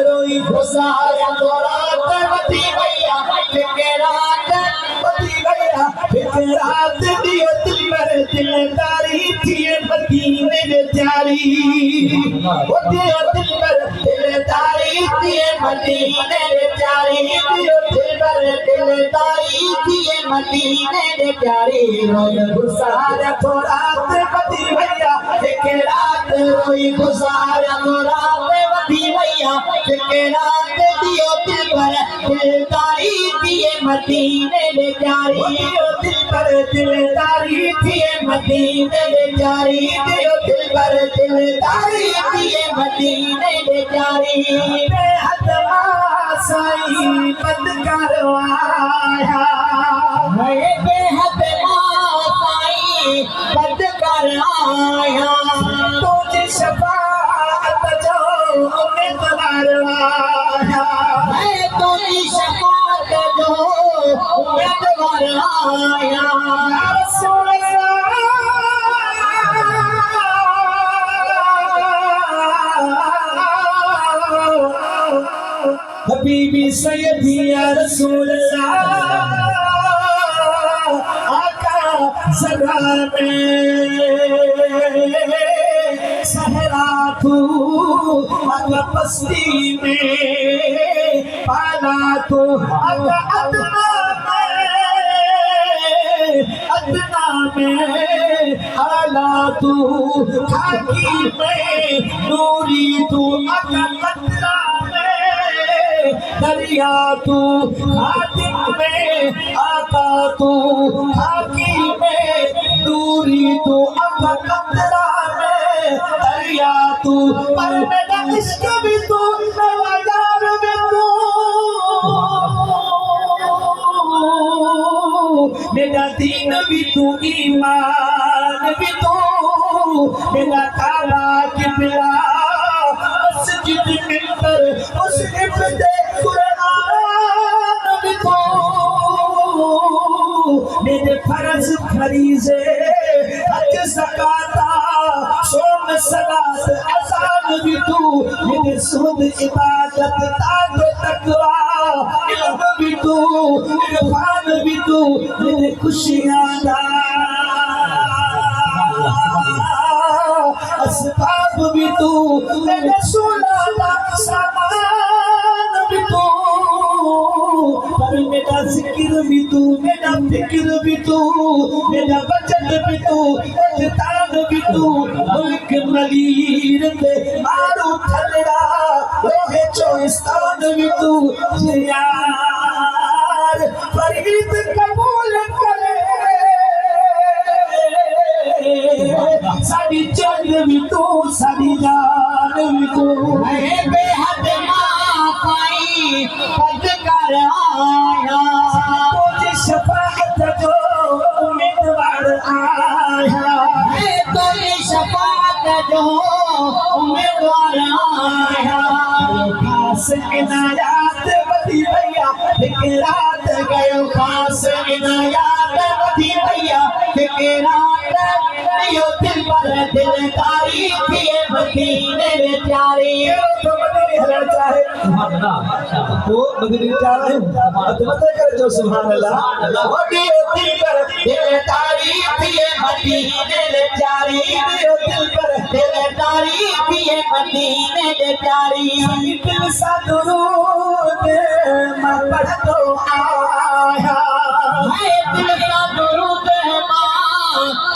रोई गुजारा तो रात बती भैया के रात बती भैया रात दियो दिल पर दिलदारी थी मदीने में प्यारी वो दियो दिल पर दिलदारी थी मदीने में प्यारी दियो दिल पर दिलदारी थी मदीने में प्यारी रोई गुजारा तो रात बती भैया के रात रोई गुजारा तो रात बती भैया के रात दियो दिल पर दिलदारी थी मदीने में प्यारी दियो दिल पर दिलदारी थी मदीने में प्यारी दियो दिल पर दिलदारी थी मदीने में प्यारी बेहद आसाई बंद करवाया मैं बेहद आसाई बंद करवाया तुझे शफाअत जो उम्मीदवार आया मैं तुझे शफाअत जो उम्मीदवार आया रसूल हबीबी सैयदी या रसूल आका सरा में सहरा तू अगला बस्ती में पाला तू अगला अदना में हाला तू खाकी में नूरी तू अगला कतरा दरिया तू खातिम में आका तू खाकी में दूरी तू अब कतरा में दरिया तू पर मेरा इश्क भी तू मेरा यार भी तू मेरा दीन भी तू ईमान भी तू मेरा काला किबला मस्जिद मिंबर उस हिफ्ज़े मेरे फर्ज फरीज़े हज ज़काता सोम सलात अज़ान भी तू मेरे सुद इबादत ताक़ तक़वा इल्म भी तू इरफान भी तू मेरे खुशियाँ दा असबाब भी तू मेरे सुलाता सामान भी तू पर मेरा जिक्र भी तू मेरा फिक्र भी तू मेरा वचन भी तू तान भी तू मुल्क मलीर ते मारू थलड़ा रोहे चोइस्तान भी तू यार फरीद कबूल करे साडी जान भी तू साडी जान भी तू बेहद माफ़ाई पद कर आया तुझे शफाअत जो उम्मीदवार आया तुझे शफाअत जो उम्मीदवार आया खास इनायत बती भैया एक रात गयो खास इनायत बती भैया एक रात यो दिल पर दिलदारी थी मदीने में प्यारी तो मदीने हलना चाहे वो मदीने चाहे मत कर जो सुभान अल्लाह वो दिल पर दिलदारी थी मदीने में प्यारी यो दिल पर दिलदारी थी मदीने में प्यारी दिल सा दुरूद मैं पढ़ तो आया मैं दिल सा दुरूद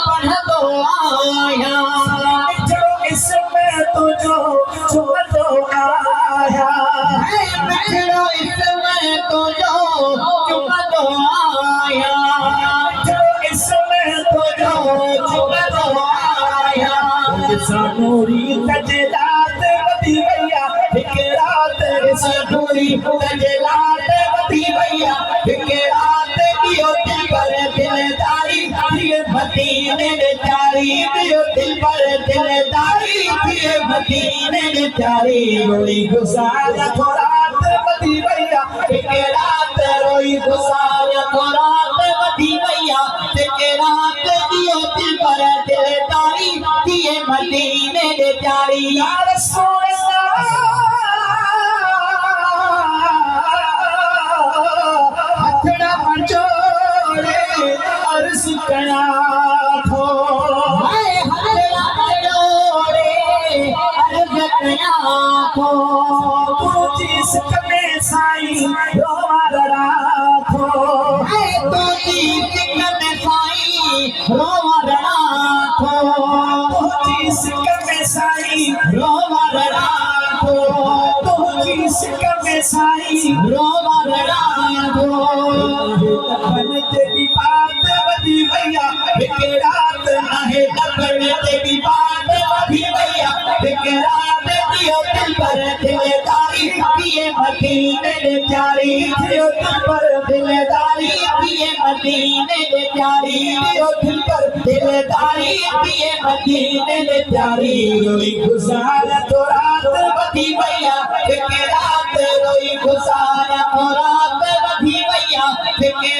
पढ़ तो आया जो इसमें तुझो चुम तो आया बिछड़ो इसमें तुझो चुम तो आया जो इसमें तुझो चुम तो आया नूरी तजलात बती भैया एक रात नूरी तजलात बती भैया एक रात दियो दिल पर दिलदारी मदीने में प्यारी दियो दिल पर दिलदारी थी मदीने में प्यारी रोई गुजारा तो रात बती भैया एक रात रोई गुजारा तो रात बती भैया एक रात दियो दिल पर दिलदारी थी मदीने में प्यारी या रसूल अल्लाह राखो तू जिस कमे साईं रोवर राखो तू जिस कमे साईं रोवर राखो तू जिस कमे साईं रोवर राखो तू जिस कमे साईं रोवर राखो दफन तेरी बात वधी भैया रात आहे दफन तेरी बात वधी भैया रात दियो दिल पर दिलदारी पिए मदीने दे प्यारी दियो दिल पर दिलदारी पिए मदीने दे प्यारी दियो दिल पर दिलदारी पिए मदीने दे प्यारी रोई गुज़ार तो रात वधी भैया रात रोई गुज़ार तो रात वधी भैया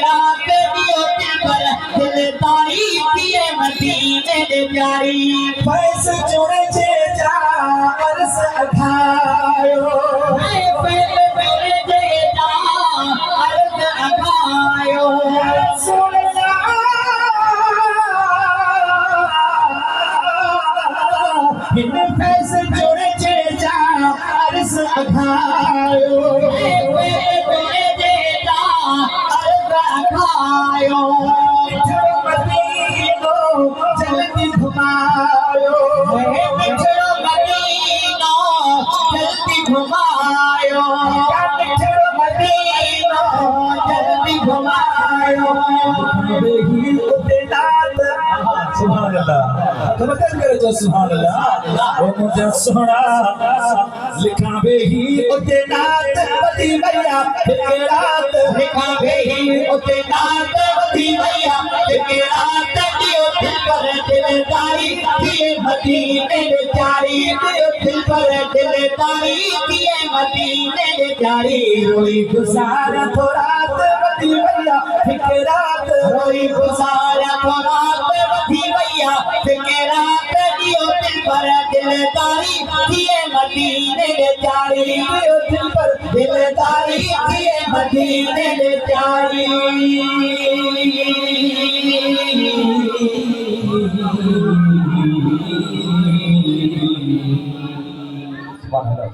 रात दियो दिल पर दिलदारी पिए मदीने दे प्यारी फैस जुड़े जे जा अरस अखायो पहले पहले देता अर्थ अखायो सुनना इन फैस जुड़े जे जा अरस अखायो पहले पहले देता अर्थ अखायो मदीनो जल्दी घुमायो मिठड़ो मदीनो जल्दी घुमायो मदीनो जल्दी घुमायो ही उतनात सुभान अल्लाह तवक्कल करो जो सुभान अल्लाह ओ मुझे सोना लिखावे ही उतनात वधी भैया रात लिखावे ही उतनात वधी भैया रात दियो दिल पर दिलदारी पिए मदीने दे प्यारी दियो दिल पर दिलदारी पिए मदीने दे प्यारी रोई गुजारा तो रात वधी भैया रात रोई गुज़ारा तो रात वधी भैया रात दियो दिल पर दिलदारी पिए मदीने दे प्यारी दियो दिल पर दिलदारी पिए मदीने दे प्यारी सुभान अल्लाह।